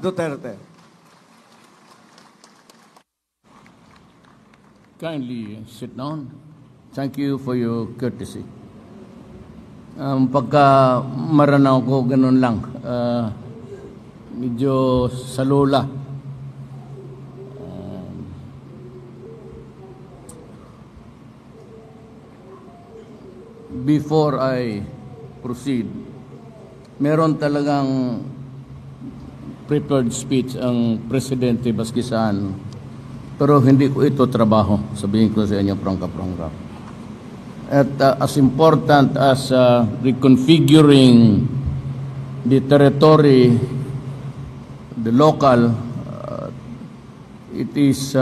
Duterte. Kindly sit down. Thank you for your courtesy. Pagka maranaw ko, ganun lang. Medyo salula. Before I proceed, meron talagang prepared speech ang Presidente Baskisaan, pero hindi ko ito trabaho. Sabihin ko sa inyo, prangka-prangka. At as important as reconfiguring the territory, the local, it is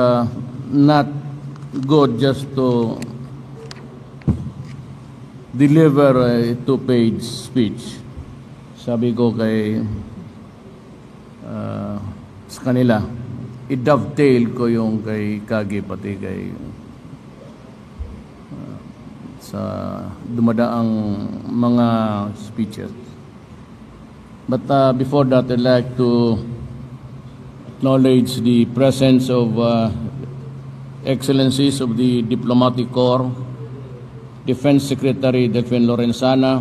not good just to deliver a two-page speech. Sabi ko kay sa kanila, i-dovetail ko yung kay Kagi pati kay sa dumadaang mga speeches. But before that, I'd like to acknowledge the presence of excellencies of the Diplomatic Corps, Defense Secretary Delfin Lorenzana,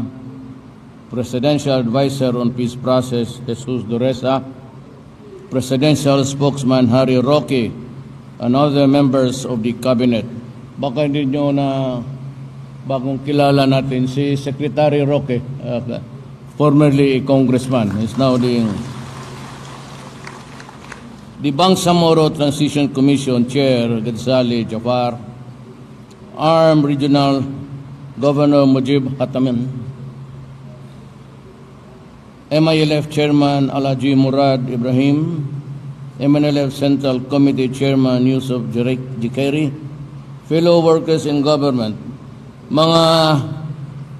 Presidential Advisor on Peace Process Jesus Dureza, Presidential Spokesman Harry Roque, and other members of the Cabinet. Baka hindi nyo na bagong kilala natin si Secretary Roque, formerly a congressman. He's now the Bangsamoro Transition Commission Chair, Gadzali Jafar, Armed Regional Governor Mujib Hatamin, MILF Chairman Alhaji Murad Ibrahim, MNLF Central Committee Chairman Yusuf Jikairi, fellow workers in government, mga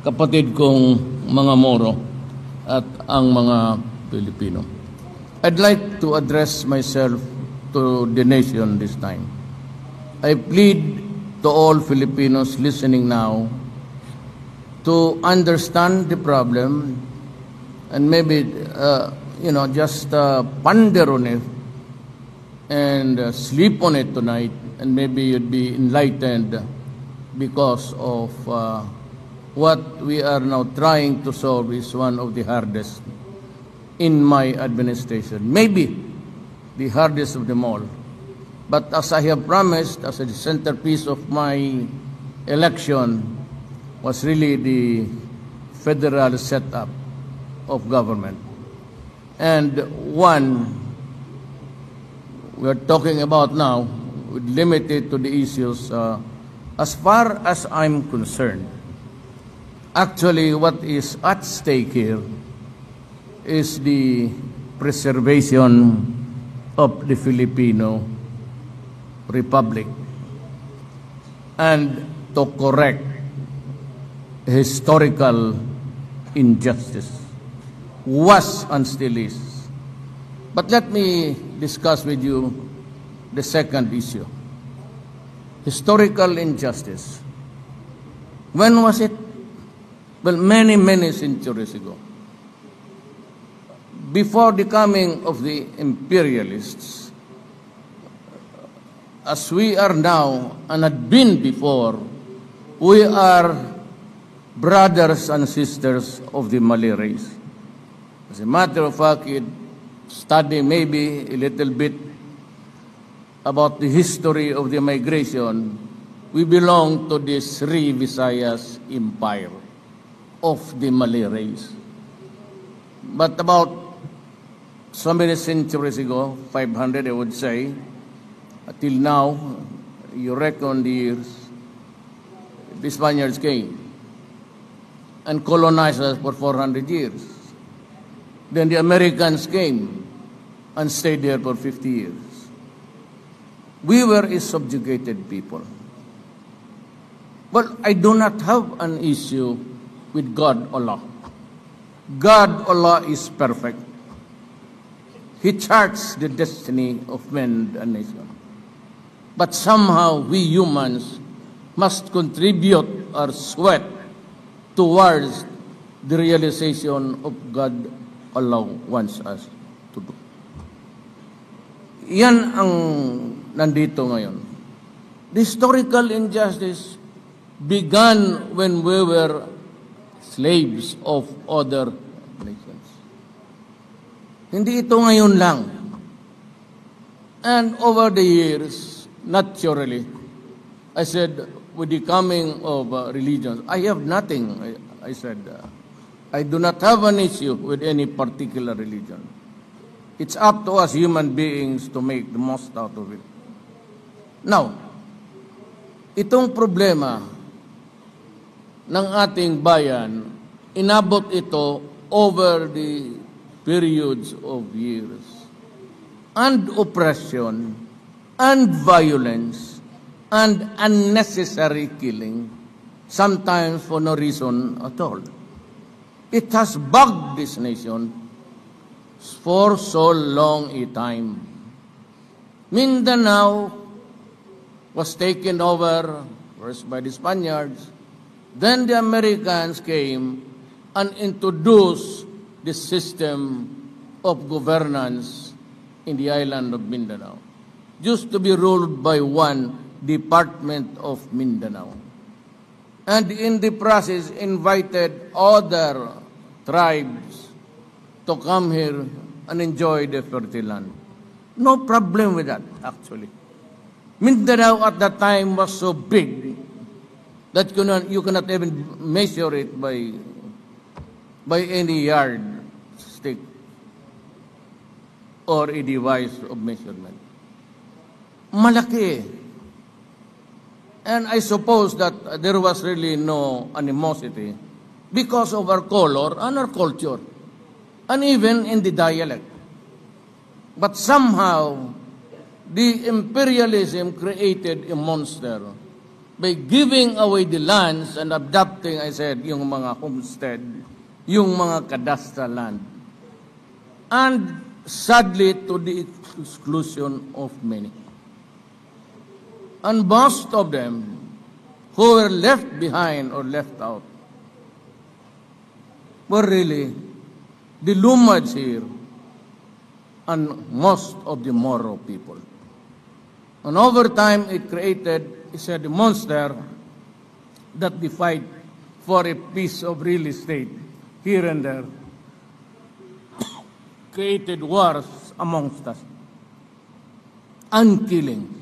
kapatid kong mga Moro at ang mga Pilipino. I'd like to address myself to the nation this time. I plead to all Filipinos listening now to understand the problem and maybe, just ponder on it and sleep on it tonight, and maybe you'd be enlightened because of what we are now trying to solve is one of the hardest in my administration. Maybe the hardest of them all. But as I have promised, as a centerpiece of my election was really the federal setup of government. And one we're talking about now, limited to the issues, as far as I'm concerned, actually what is at stake here is the preservation of the Filipino Republic and to correct historical injustice. Was and still is. But let me discuss with you the second issue. Historical injustice. When was it? Well, many, many centuries ago. Before the coming of the imperialists, as we are now and had been before, we are brothers and sisters of the Malay race. As a matter of fact, study maybe a little bit about the history of the migration, we belong to the Sri Visayas Empire of the Malay race. But about so many centuries ago, 500 I would say, till now, you reckon the years, the Spaniards came and colonized us for 400 years. Then the Americans came and stayed there for 50 years. We were a subjugated people. But I do not have an issue with God Allah. God Allah is perfect. He charts the destiny of men and nation. But somehow we humans must contribute our sweat towards the realization of God Allah wants us to do. Yan ang nandito ngayon. The historical injustice began when we were slaves of other nations. Hindi ito ngayon lang. And over the years, naturally, I said, with the coming of religions, I have nothing. I said, I do not have an issue with any particular religion. It's up to us human beings to make the most out of it. Now, itong problema ng ating bayan, inabot ito over the periods of years. And oppression, and violence, and unnecessary killing, sometimes for no reason at all. It has bugged this nation for so long a time. Mindanao was taken over first by the Spaniards, then the Americans came and introduced the system of governance in the island of Mindanao, used to be ruled by one Department of Mindanao. And in the process, invited other tribes to come here and enjoy the fertile land. No problem with that, actually. Mindanao at that time was so big that you cannot even measure it by any yardstick or a device of measurement. Malaki. And I suppose that there was really no animosity because of our color and our culture, and even in the dialect. But somehow, the imperialism created a monster by giving away the lands and adopting, I said, yung mga homestead, yung mga cadastral land. And sadly, to the exclusion of many. And most of them who were left behind or left out were really the Lumad here and most of the Moro people. And over time, it created, he said, a monster that they fight for a piece of real estate here and there, created wars amongst us and killing.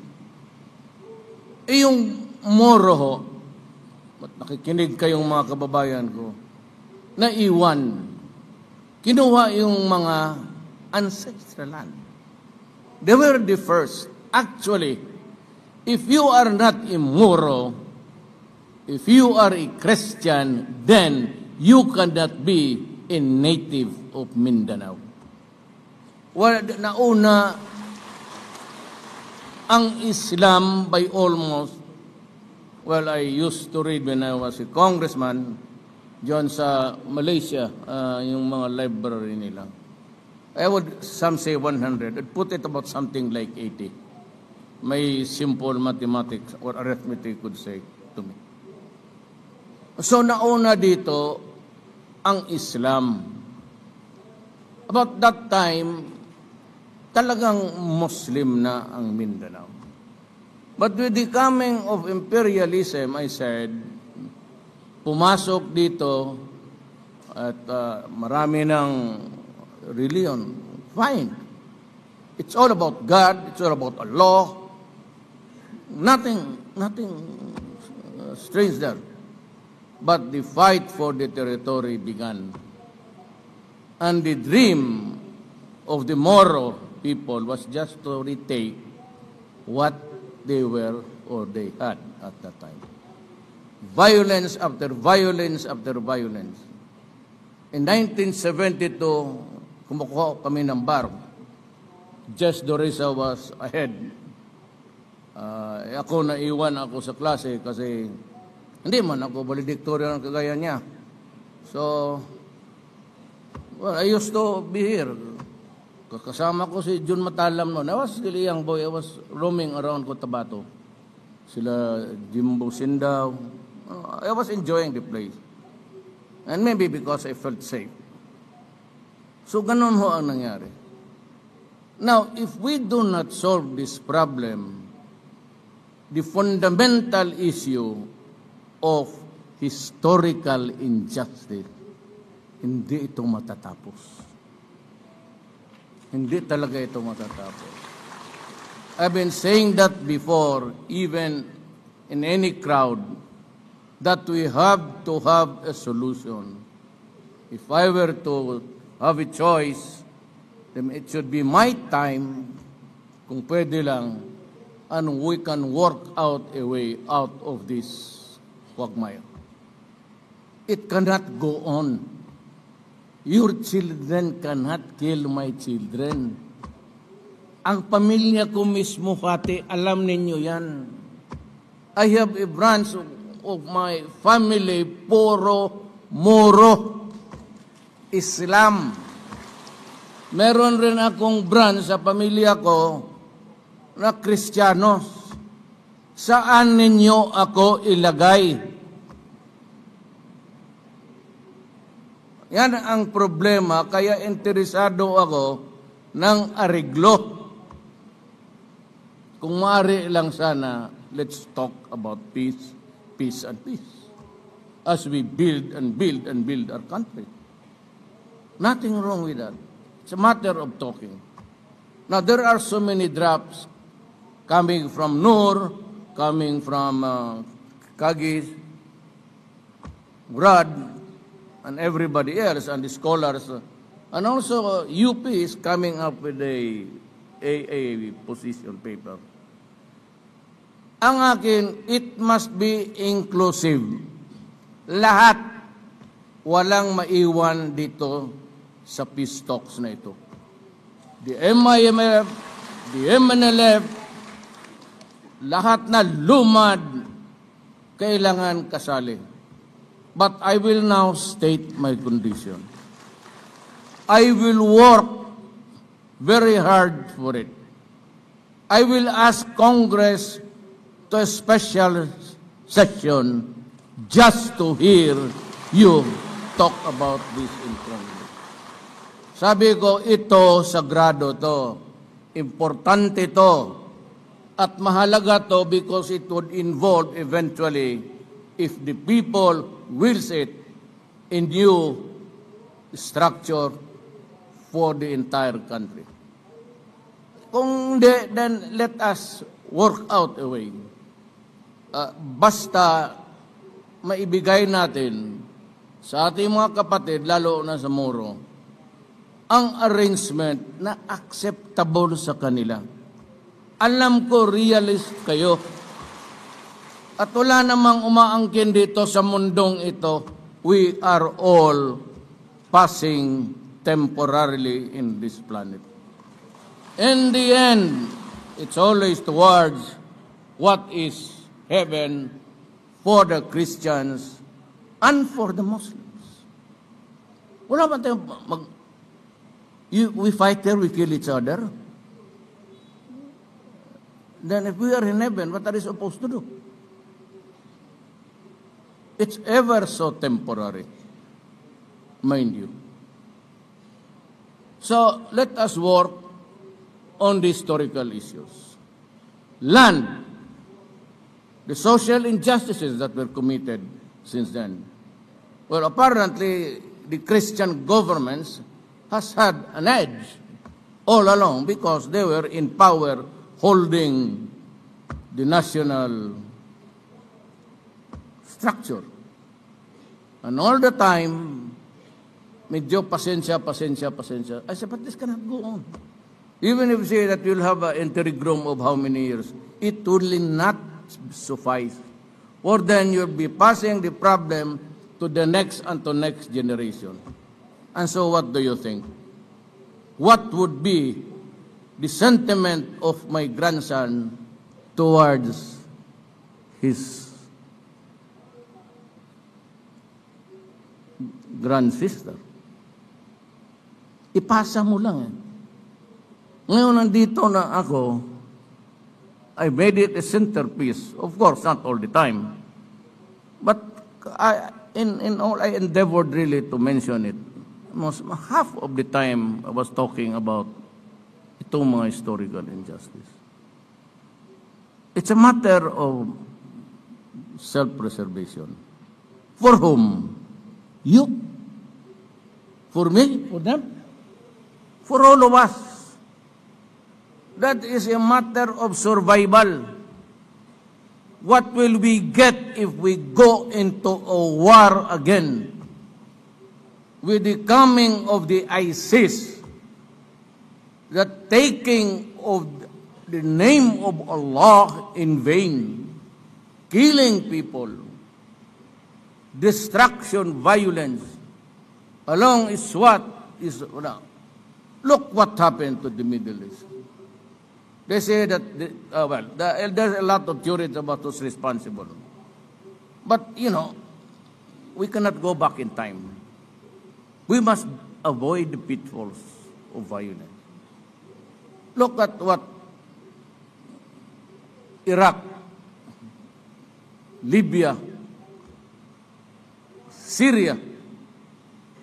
Yung Moro ho, nakikinig kayong mga kababayan ko, naiwan, kinuha yung mga ancestral land. They were the first. Actually, if you are not a Moro, if you are a Christian, then you cannot be a native of Mindanao. Well, nauna ang Islam by almost, well, I used to read when I was a congressman, diyan sa Malaysia, yung mga library nila. Some say 100. I'd put it about something like 80. My simple mathematics or arithmetic could say to me. So nauna dito ang Islam. About that time, talagang Muslim na ang Mindanao. But with the coming of imperialism, I said, pumasok dito at marami ng religion. Fine. It's all about God. It's all about a law. Nothing strange there. But the fight for the territory began. And the dream of the Moro people was just to retake what they were or they had at that time. Violence after violence after violence. In 1972, kumukuha kami ng bar. Just Dorisa was ahead. Ako naiwan ako sa klase kasi hindi man ako valedictorian ng kagaya niya. So, well, I used to be here. Kasama ko si Jun Matalam noon. I was still a young boy. I was roaming around Cotabato. Sila Jimbo Sindaw. I was enjoying the place. And maybe because I felt safe. So, ganun ho ang nangyari. Now, if we do not solve this problem, the fundamental issue of historical injustice, hindi ito matatapos. Hindi talaga ito matatapos. I've been saying that before, even in any crowd, that we have to have a solution. If I were to have a choice, then it should be my time, kung pwede lang, and we can work out a way out of this quagmire. It cannot go on. Your children cannot kill my children. Ang pamilya ko mismo, pati, alam ninyo yan. I have a branch of my family, puro Moro, Islam. Meron rin akong branch sa pamilya ko na Kristiyanos. Saan ninyo ako ilagay? Yan ang problema, kaya interesado ako ng ariglo. Kung maaari lang sana, let's talk about peace, peace and peace. As we build and build and build our country. Nothing wrong with that. It's a matter of talking. Now, there are so many drafts coming from Noor, coming from Kagis, Brad, and everybody else, and the scholars, and also UP is coming up with a position paper. Ang akin, it must be inclusive. Lahat, walang maiwan dito sa peace talks na ito. The MIMF, the MNLF, lahat na lumad, kailangan kasali. But I will now state my condition. I will work very hard for it. I will ask Congress to a special session just to hear you talk about this in Congress. Sabi ko, ito, sagrado to. Importante to. At mahalaga to because it would involve eventually, if the people wills it, a new structure for the entire country. Kung hindi, then let us work out a way. Basta maibigay natin sa ating mga kapatid, lalo na sa Moro, ang arrangement na acceptable sa kanila. Alam ko, realist kayo. At wala namang umaangkin dito sa mundong ito. We are all passing temporarily in this planet. In the end, it's always towards what is heaven for the Christians and for the Muslims. Wala ba tayong we fight here, we kill each other. Then if we are in heaven, what are we supposed to do? It's ever so temporary, mind you. So let us work on the historical issues. Land, the social injustices that were committed since then. Well, apparently, the Christian governments has had an edge all along because they were in power holding the national structure. And all the time, medyo pasensya. I said, but this cannot go on. Even if you say that you'll have an interregnum of how many years, it will not suffice. Or then you'll be passing the problem to the next and to next generation. And so what do you think? What would be the sentiment of my grandson towards his grandsister? Ipasa mo lang eh. Ngayon nandito na ako, I made it a centerpiece. Of course, not all the time. But in all, I endeavored really to mention it. Almost half of the time I was talking about it itong mga historical injustice. It's a matter of self-preservation. For whom? You? For me? For them? For all of us. That is a matter of survival. What will we get if we go into a war again? With the coming of the ISIS, the taking of the name of Allah in vain, killing people, destruction, violence, along is what is, look what happened to the Middle East. They say that, there's a lot of theories about who's responsible. But, we cannot go back in time. We must avoid the pitfalls of violence. Look at what Iraq, Libya, Syria,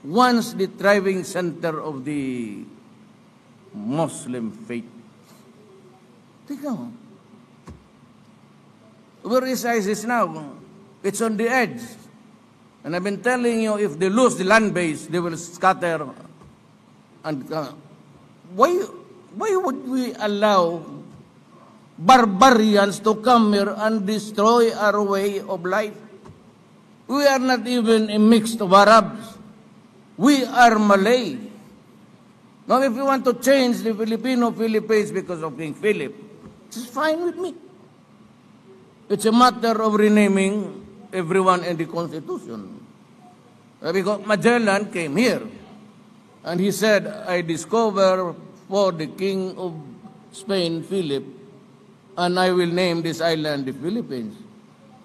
once the thriving center of the Muslim faith. Tingnan mo. Where is ISIS now? It's on the edge. And I've been telling you, if they lose the land base, they will scatter. And why would we allow barbarians to come here and destroy our way of life? We are not even a mix of Arabs. We are Malay. Now, if you want to change the Filipino Philippines because of King Philip, it's fine with me. It's a matter of renaming everyone in the Constitution. Because Magellan came here, and he said, I discover for the King of Spain, Philip, and I will name this island the Philippines.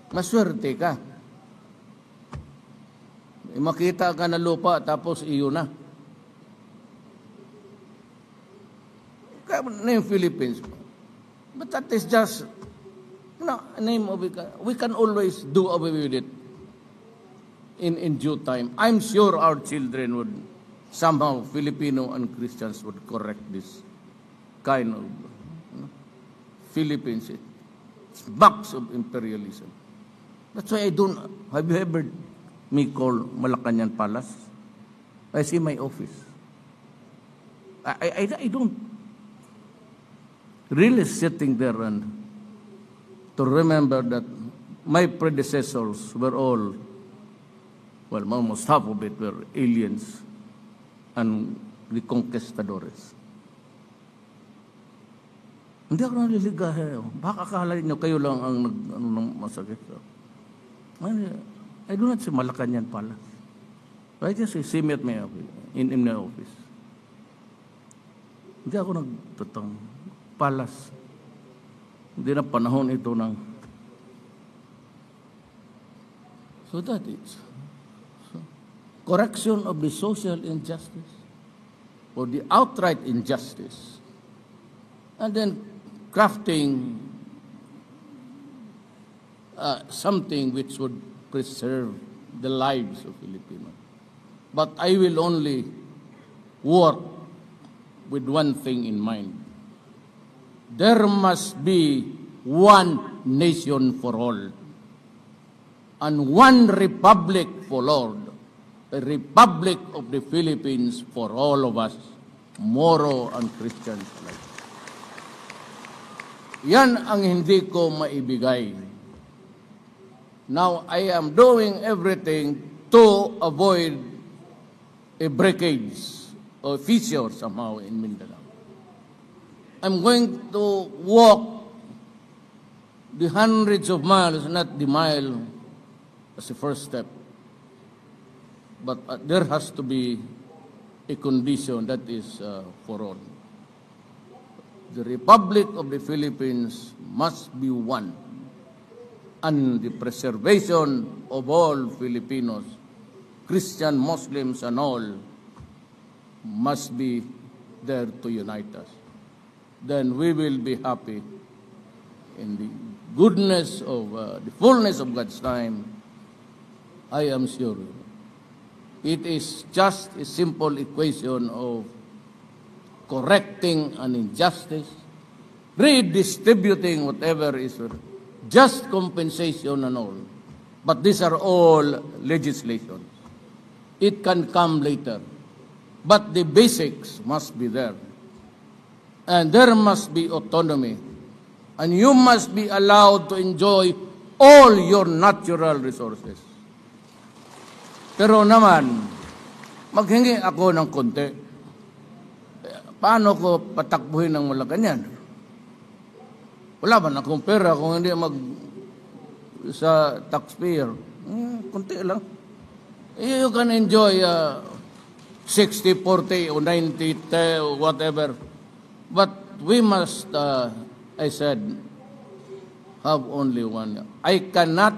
Maswerte ka. Makita ka na lupa, tapos iyo na. Name Philippines. But that is just, a name of it. We can always do away with it in due time. I'm sure our children would, somehow, Filipino and Christians would correct this kind of Philippines. It's box of imperialism. That's why I don't, have you ever me call Malacanang Palace? I see my office. I don't really sitting there and to remember that my predecessors were all, well, almost half of it were aliens and the conquistadores. Hindi ako naliligahe. Baka akala nyo kayo lang ang masakit. I do not say Malacanang Palace. I just say, see me at my office, in my office. Hindi ako nagtatang palace. Hindi na panahon ito ng... So that is correction of the social injustice or the outright injustice, and then crafting something which would preserve the lives of Filipinos. But I will only work with one thing in mind. There must be one nation for all and one republic for Lord, a republic of the Philippines for all of us, Moro and Christians alike. Yan ang hindi ko maibigay. Now, I am doing everything to avoid a breakage or fissure somehow in Mindanao. I'm going to walk the hundreds of miles, not the mile, as a first step. But there has to be a condition that is for all. The Republic of the Philippines must be one, and the preservation of all Filipinos, Christian, Muslims, and all, must be there to unite us. Then we will be happy in the goodness of the fullness of God's time. I am sure. It is just a simple equation of correcting an injustice, redistributing whatever is just compensation and all. But these are all legislation. It can come later. But the basics must be there. And there must be autonomy. And you must be allowed to enjoy all your natural resources. Pero naman, maghingi ako ng konti. Paano ko patakbuhin ng Malacanang? Wala ba na akong pera kung hindi sa taxpayer? Konti lang. You can enjoy 60, 40, or 90, 10, or whatever. But we must, I said, have only one. I cannot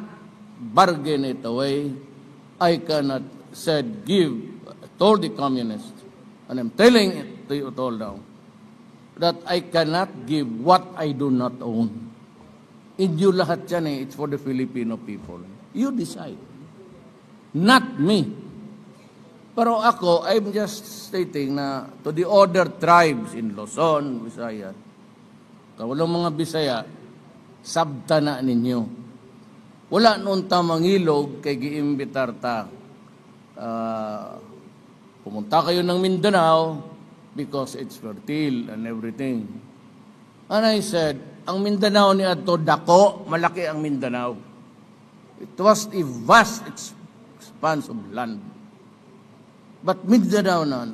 bargain it away. I cannot said give. I told the communists, and I'm telling it to you all now, that I cannot give what I do not own. Inyo lahat yan eh. It's for the Filipino people. You decide. Not me. Pero ako, I'm just stating na to the other tribes in Luzon, Visayas, kawalang mga Bisaya, sabta na ninyo. Wala noon tamangilog kay giimbitar ta. Pumunta kayo ng Mindanao because it's fertile and everything. And I said, ang Mindanao ni Adto dako, malaki ang Mindanao. It was a vast expanse of land. But Mindanao na,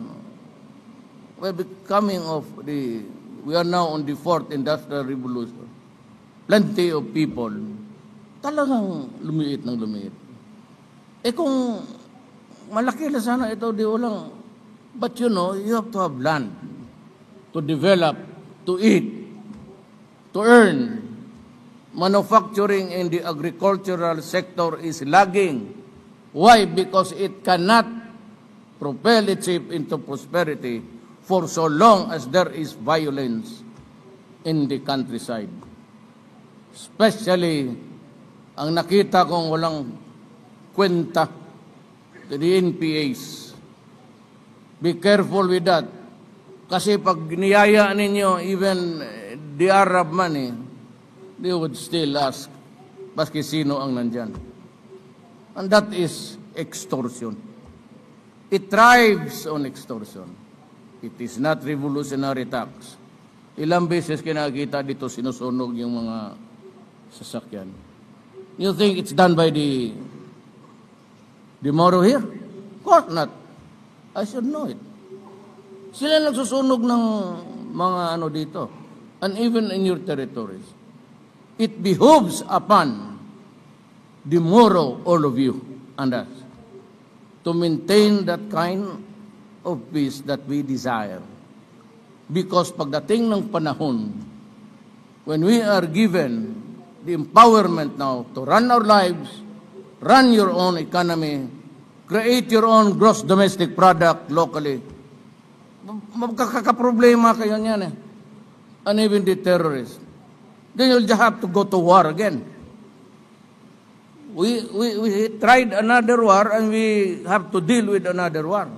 we're becoming we are now on the fourth industrial revolution. Plenty of people, talagang lumiit ng lumiit. Eh kung malaki na sana ito, di walang, but you know, you have to have land to develop, to eat, to earn. Manufacturing in the agricultural sector is lagging. Why? Because it cannot propel itself into prosperity for so long as there is violence in the countryside. Especially, ang nakita kong walang kwenta to the NPAs. Be careful with that. Kasi pag niyaya ninyo, even the Arab money, they would still ask, baski sino ang nandyan. And that is extortion. It thrives on extortion. It is not revolutionary tax. Ilang beses kinakita dito sinusunog yung mga sasakyan. You think it's done by the Moro here? Of course not. I should know it. Sila nagsusunog ng mga ano dito. And even in your territories. It behooves upon the Moro, all of you, and us, to maintain that kind of peace that we desire. Because pagdating ng panahon, when we are given the empowerment now to run our lives, run your own economy, create your own gross domestic product locally, magkakaproblema kayo niyan eh. And even the terrorists. Then you'll just have to go to war again. We tried another war and we have to deal with another war.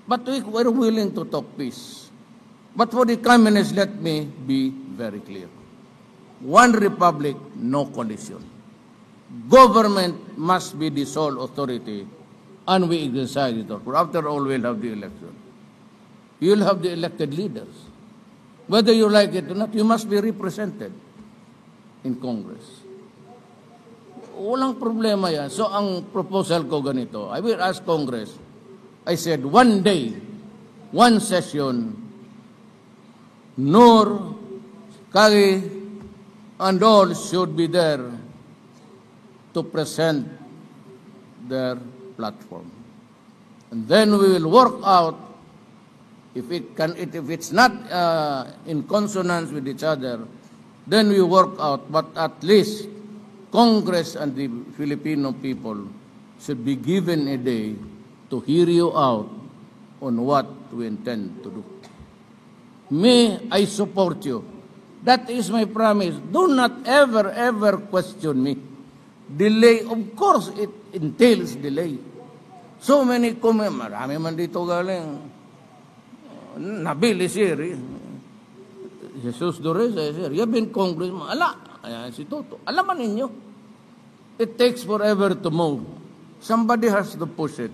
But we were willing to talk peace. But for the communists, let me be very clear. One republic, no coalition. Government must be the sole authority and we exercise it. After all, we'll have the election. You'll have the elected leaders. Whether you like it or not, you must be represented in Congress. Walang problema yan. So ang proposal ko ganito, I will ask Congress, I said, one day, one session, Noor, Kagi, and all should be there to present their platform. And then we will work out if it's not in consonance with each other, then we work out, but at least Congress and the Filipino people should be given a day to hear you out on what we intend to do. Me, I support you. That is my promise. Do not ever question me. Delay, of course, it entails delay. So many marami man dito galing. Nabil is here. Jesus Dores is here. You've been congressman. Ayan, si Toto. Alaman ninyo. It takes forever to move. Somebody has to push it.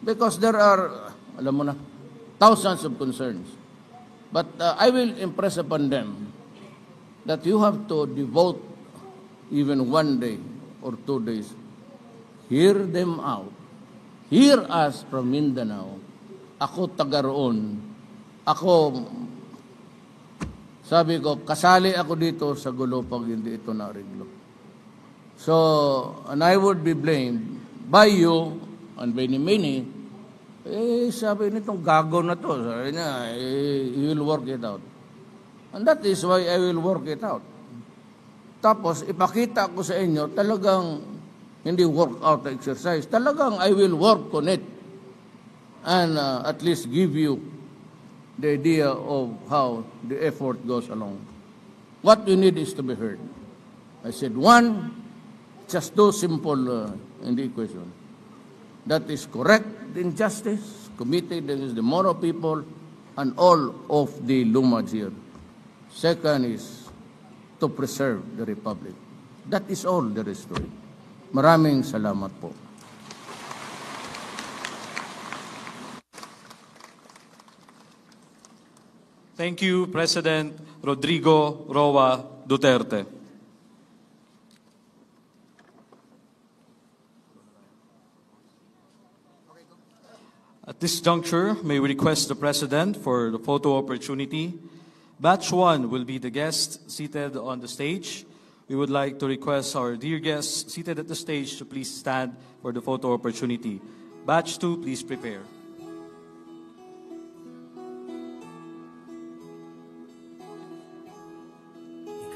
Because there are, alam mo na, thousands of concerns. But I will impress upon them that you have to devote even 1 day or 2 days. Hear them out. Hear us from Mindanao. Ako taga roon. Ako, sabi ko, kasali ako dito sa gulo pag hindi ito nareglo. So, and I would be blamed by you and by many. Sabi nitong gago na to. Sabi niya, he will work it out. And that is why I will work it out. Tapos, ipakita ko sa inyo, talagang hindi workout exercise. Talagang I will work on it. And at least give you the idea of how the effort goes along. What we need is to be heard. I said, one, just do simple in the equation. That is correct injustice committed against the Moro people and all of the Lumad here. Second is to preserve the Republic. That is all there is to it. Maraming salamat po. Thank you, President Rodrigo Roa Duterte. At this juncture, may we request the President for the photo opportunity. Batch 1 will be the guest seated on the stage. We would like to request our dear guests seated at the stage to please stand for the photo opportunity. Batch 2, please prepare.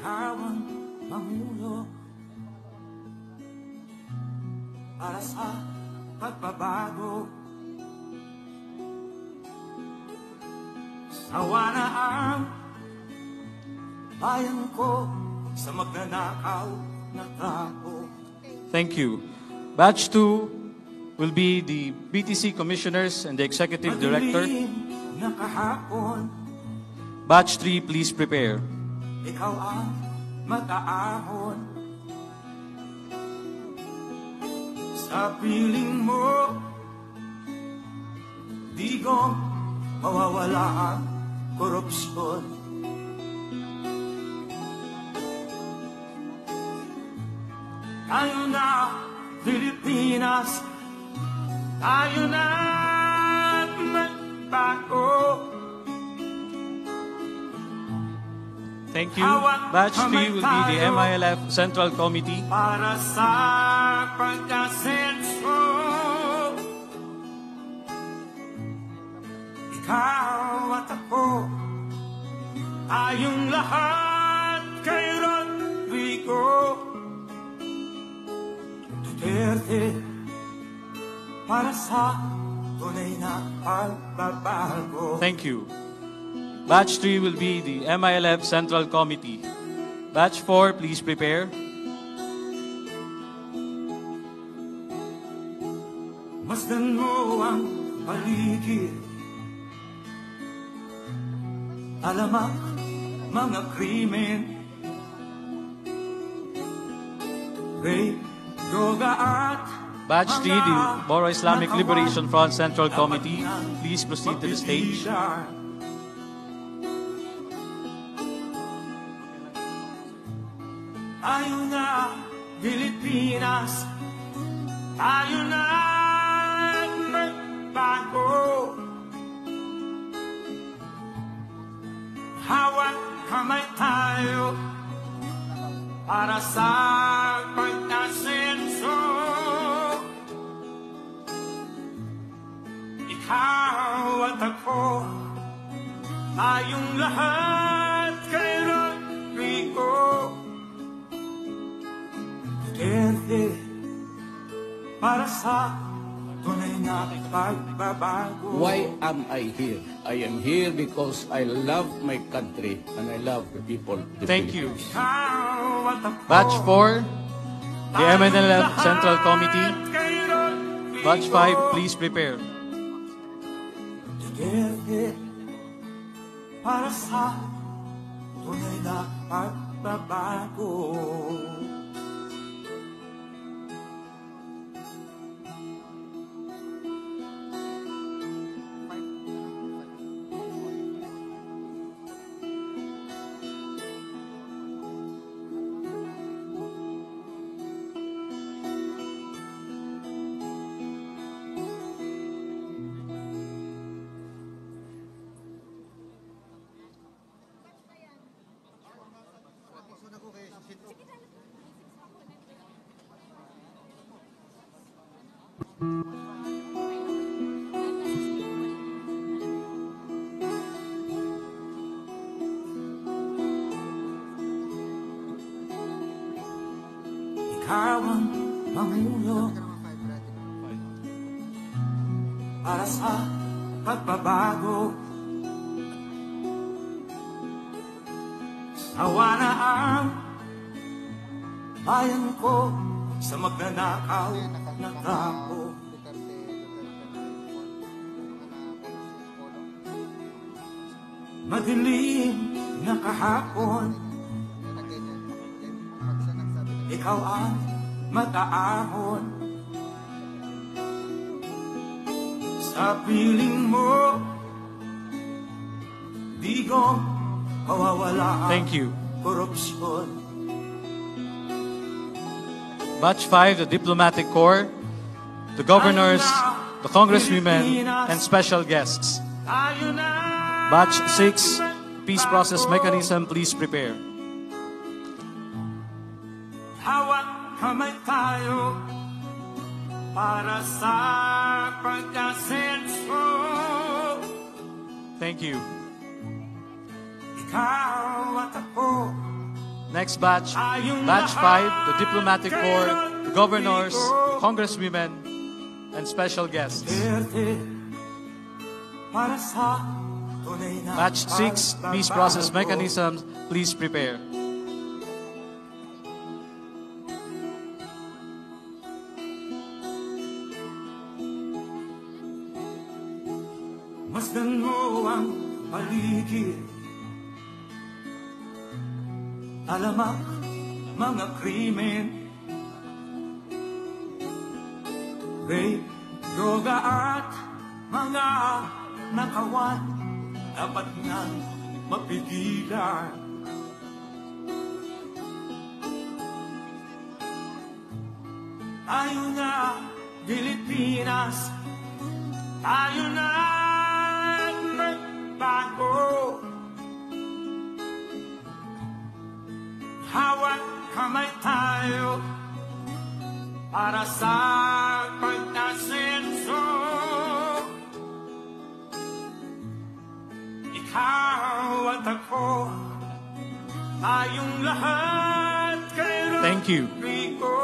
Ikaw ang Pangulo para sa pagbabago. Sawa na ang bayan ko sa magnanakaw na tao. Thank you. Batch 2 will be the BTC Commissioners and the Executive Director. Na kahapon, Batch 3, please prepare. ikaw ang mag-aahon. Sa piling mo, di ko mawawala ang korupsyon. Tayo na, Pilipinas, tayo na magbago. Thank you. Batch 3 will be the MILF Central Committee. Para sa pagkasenso, ikaw at ako, tayong lahat kay Rodrigo Duterte, para sa tunay na pagbabago. Thank you. Batch 3 will be the MILF Central Committee. Batch 4, please prepare. Masdan mo ang paligid, alamak mga krimen, rape, droga at Batch 3, the Moro Islamic Liberation Front Central Committee. Please proceed to the stage. Tayo na, Pilipinas, tayo na magbago. Hawak kamay tayo para sa pagkasenso. Ikaw at ako, tayong lahat kay Rodrigo Duterte, para sa tunay na pagbabago. Why am I here? I am here because I love my country and I love the people. Thank you. Ikaw at ako, Batch 4, the MNLF Central Committee. kay Rodrigo Batch 5, please prepare. Duterte, para sa tunay na pagbabago. Ikaw ang mamuno para sa pagbabago. Sawa na ang bayan ko sa magnanakaw na tao. Madilim na kahapon, ikaw ang mag-aahon. Sa piling mo, di ko mawawala ang Thank you. korupsyon. Batch 5, the Diplomatic Corps, the governors, the congresswomen, and special guests. Tayo na Batch 6, Peace Process Mechanism, please prepare. hawak kamay tayo para sa pagkasenso. Thank you. Ikaw at ako, Next batch, Batch 5, the Diplomatic Corps, the governors, the congresswomen, and special guests. Duterte, para sa tunay na Batch 6, Peace Process Mechanisms, please prepare. Masdan mo ang paligid, alamak mga krimen, rape, droga at mga nakawan, dapat nang mapigilan. Tayo na Pilipinas, tayo na bago. Hawak kamay tayo para sa pagkasenso. Ikaw at ako, tayong lahat kay Thank you. Rodrigo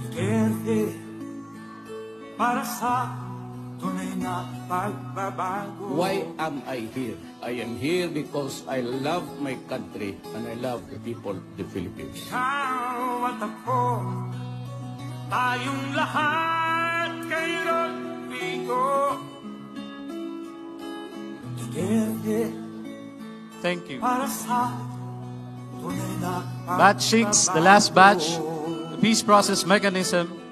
Duterte, para sa tunay na pagbabago. Why am I here? I am here because I love my country and I love the people of the Philippines. Ikaw at ako, tayong lahat kay Rodrigo Duterte, Thank you. para sa tunay na Batch 6, the last batch, the Peace Process Mechanism.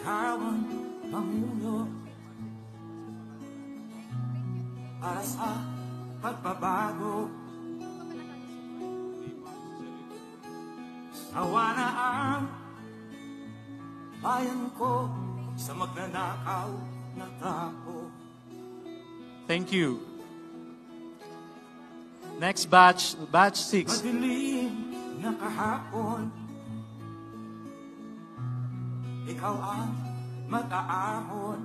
Ikaw ang mamuno para sa pagbabago. Sawa na ang bayan ko sa magnanakaw na tao. Thank you. Next batch, batch 6. Madilim na kahapon, ikaw ang mag-aahon.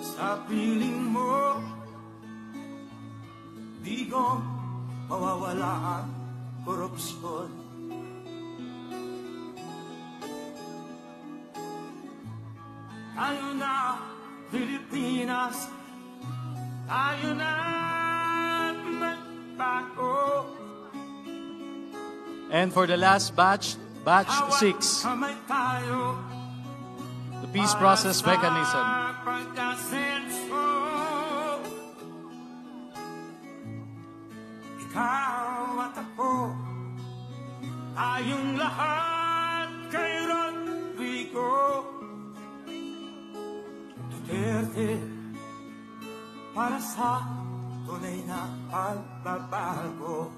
Sa piling mo, di ko mawawala ang korupsyon. Tayo na, Pilipinas, tayo na magbago. And for the last batch, batch 6, Kamay tayo, the peace process mechanism. pagkasenso. Ikaw at ako, tayong lahat kay Rodrigo Duterte, para sa tunay na pagbabago.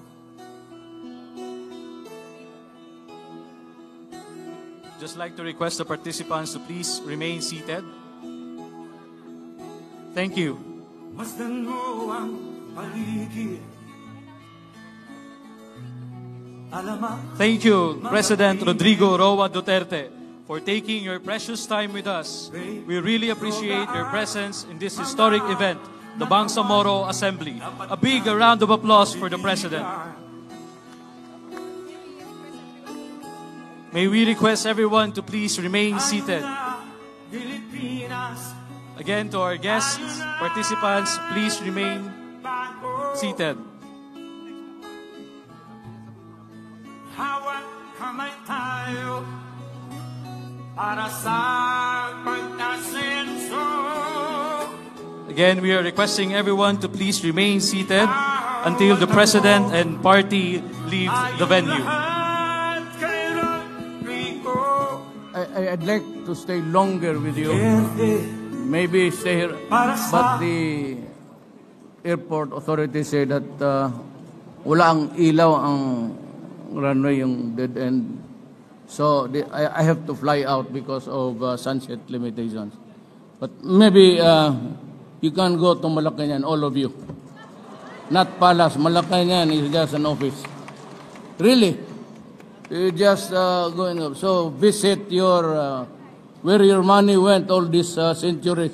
Just like to request the participants to please remain seated. Thank you. Masdan mo ang paligid. Alamat Thank you, President Rodrigo Roa Duterte, for taking your precious time with us. We really appreciate your presence in this historic event, the Bangsamoro Assembly. A big round of applause for the President. May we request everyone to please remain seated. Pilipinas, Again, to our guests, participants, please remain seated. hawak kamay tayo para sa pagkasenso. Again, we are requesting everyone to please remain seated until the President and party leave the venue. Lahat kay Rodrigo I'd like to stay longer with you. Duterte, Maybe stay here. para sa But the airport authorities say that wala ang ilaw ang runway, yung dead end. So I have to fly out because of sunset limitations. But maybe you can go to Malacanang, all of you. Not Palace. Malacanang is just an office. Really? You just going up. So visit your where your money went, all this centuries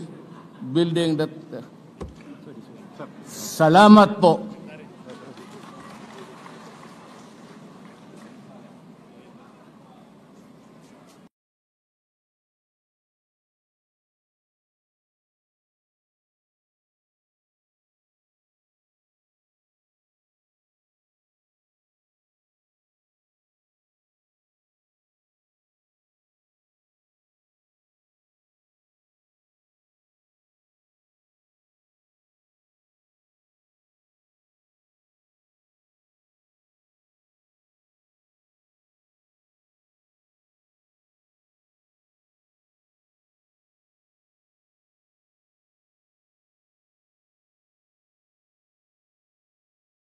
building that. Salamat po.